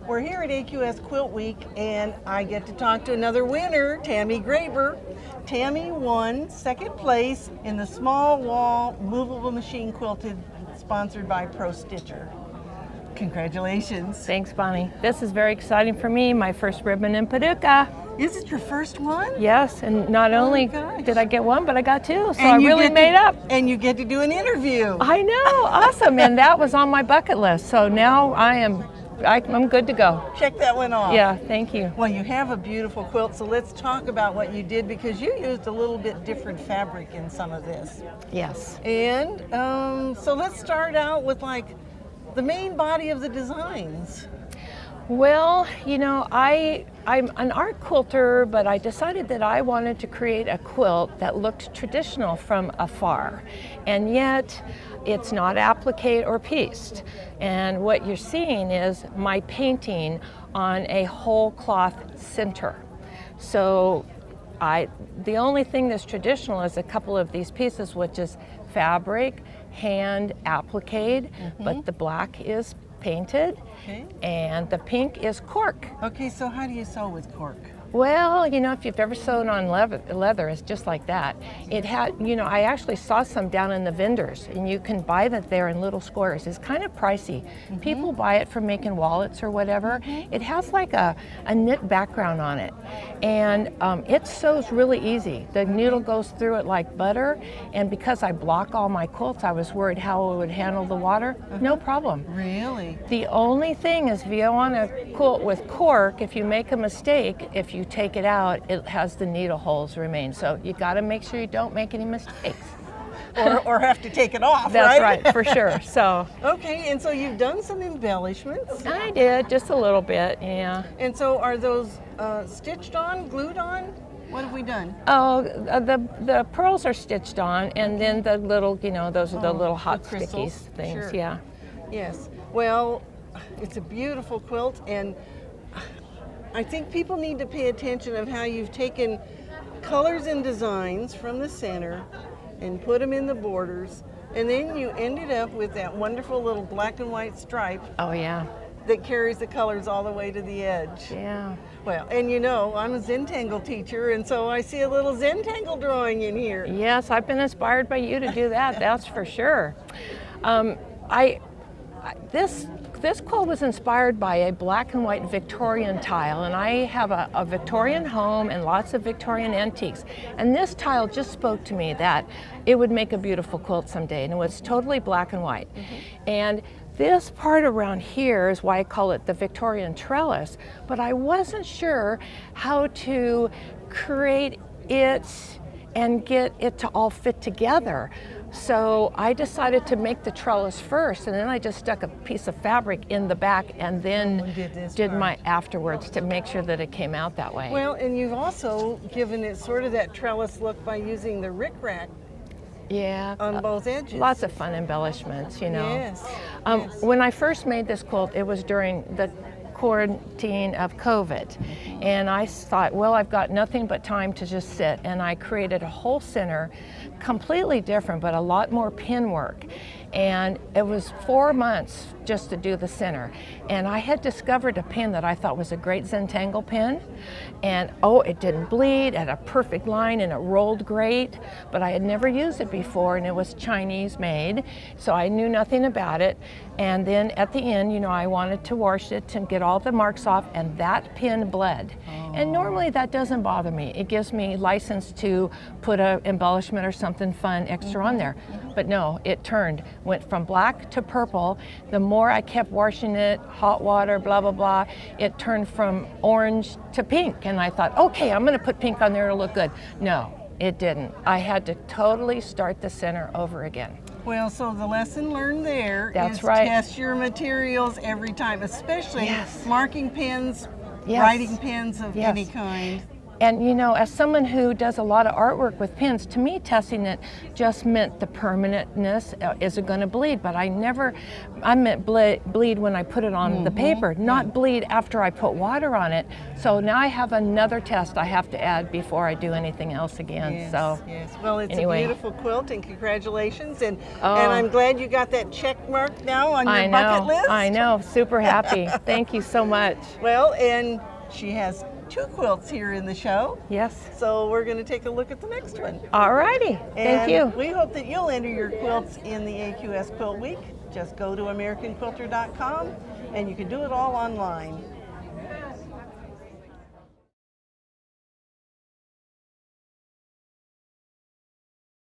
We're here at AQS Quilt Week, and I get to talk to another winner, Tami Graeber. Tami won second place in the small wall movable machine quilted sponsored by Pro Stitcher. Congratulations. Thanks, Bonnie. This is very exciting for me, my first ribbon in Paducah. Is it your first one? Yes, and not only did I get one, but I got two, so I really made up. And you get to do an interview. I know, awesome, and that was on my bucket list, so now I'm good to go. Check that one off. Yeah, thank you. Well, you have a beautiful quilt, so let's talk about what you did, because you used a little bit different fabric in some of this. Yes. And so let's start out with like the main body of the designs. Well, you know, I'm an art quilter, but I decided that I wanted to create a quilt that looked traditional from afar, and yet it's not applique or pieced. And what you're seeing is my painting on a whole cloth center. So the only thing that's traditional is a couple of these pieces, which is fabric, hand appliqued, but the black is painted, and the pink is cork. Okay, so how do you sew with cork? Well, you know, if you've ever sewn on leather, it's just like that. It had, you know, I actually saw some down in the vendors, and you can buy that there in little squares. It's kind of pricey. People buy it for making wallets or whatever. It has like a knit background on it, and it sews really easy. The needle goes through it like butter, and because I block all my quilts, I was worried how it would handle the water. No problem. Really? The only thing is, if you want to quilt with cork, if you make a mistake, if you take it out, it has the needle holes remain. So you got to make sure you don't make any mistakes. or have to take it off, That's right, for sure. So. Okay, and so you've done some embellishments. I did, just a little bit, yeah. And so are those stitched on, glued on? What have we done? Oh, the pearls are stitched on, and then the little, you know, those are the little hot sticky things, sure. Yeah. Yes, well, it's a beautiful quilt, and I think people need to pay attention of how you've taken colors and designs from the center and put them in the borders, and then you ended up with that wonderful little black and white stripe. Oh, yeah. That carries the colors all the way to the edge. Yeah. Well, and you know, I'm a Zentangle teacher, and so I see a little Zentangle drawing in here. Yes, I've been inspired by you to do that, that's for sure. This quilt was inspired by a black and white Victorian tile, and I have a Victorian home and lots of Victorian antiques. And this tile just spoke to me that it would make a beautiful quilt someday, and it was totally black and white. And this part around here is why I call it the Victorian trellis, but I wasn't sure how to create it and get it to all fit together. So I decided to make the trellis first, and then I just stuck a piece of fabric in the back and then did my afterwards to make sure that it came out that way. Well, and you've also given it sort of that trellis look by using the rickrack. Yeah, on both edges. Lots of fun embellishments, you know. Yes. When I first made this quilt, it was during the quarantine of COVID, and I thought, well, I've got nothing but time to just sit, and I created a whole center, completely different, but a lot more pin work. And it was 4 months just to do the center. And I had discovered a pin that I thought was a great Zentangle pin. And it didn't bleed, it had a perfect line, and it rolled great. But I had never used it before, and it was Chinese made, so I knew nothing about it. And then at the end, you know, I wanted to wash it to get all the marks off, and that pin bled. And normally that doesn't bother me. It gives me license to put an embellishment or something fun extra on there. But no, it went from black to purple. The more I kept washing it, hot water, blah, blah, blah, it turned from orange to pink. And I thought, okay, I'm gonna put pink on there, it'll look good. No, it didn't. I had to totally start the center over again. Well, so the lesson learned there is right. Test your materials every time, especially marking pens, writing pens of any kind. And you know, as someone who does a lot of artwork with pins, to me testing it just meant the permanentness. Is it going to bleed? But I meant bleed when I put it on the paper, not bleed after I put water on it. So now I have another test I have to add before I do anything else again. Yes, So yes. Well, it's anyway. a beautiful quilt, and congratulations. And I'm glad you got that check mark now on your bucket list. I know, super happy. Thank you so much. Well, and she has 2 quilts here in the show. Yes. So we're going to take a look at the next one. All righty. Thank you. We hope that you'll enter your quilts in the AQS Quilt Week. Just go to AmericanQuilter.com and you can do it all online.